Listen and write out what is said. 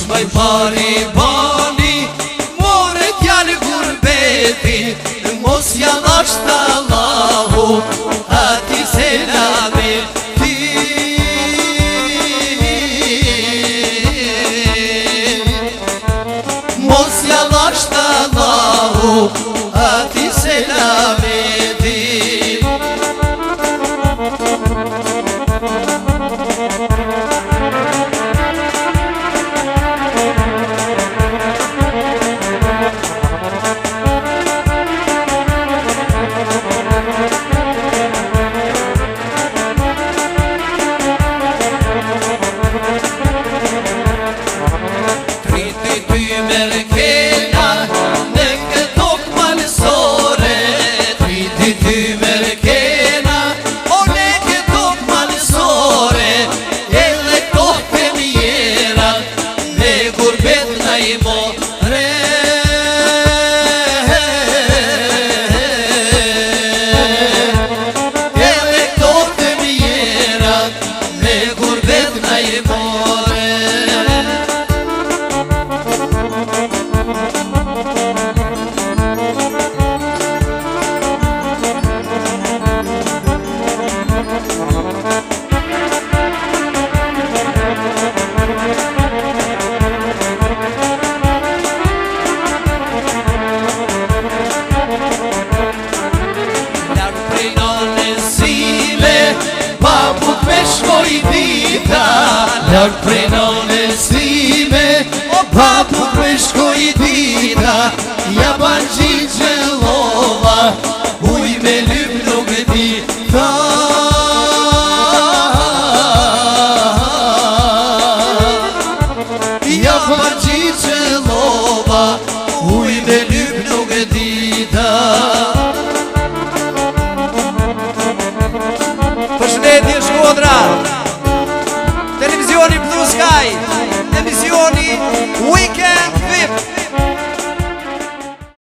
vaj pari bani, more t'jallë gurbeti, mos janash t'Allahu, ati selameti. Mos janash t'Allahu, ati selameti. Larg prej nonës time, o papu prej shkoj dita, ja ban gjitë gjellova, uj me lyp nuk e di tha. Ja ban gjitë gjellova, uj me lyp nuk e di tha. Përshëndetje Shkodra, Televizioni Blue Sky, emisioni Weekend VIP.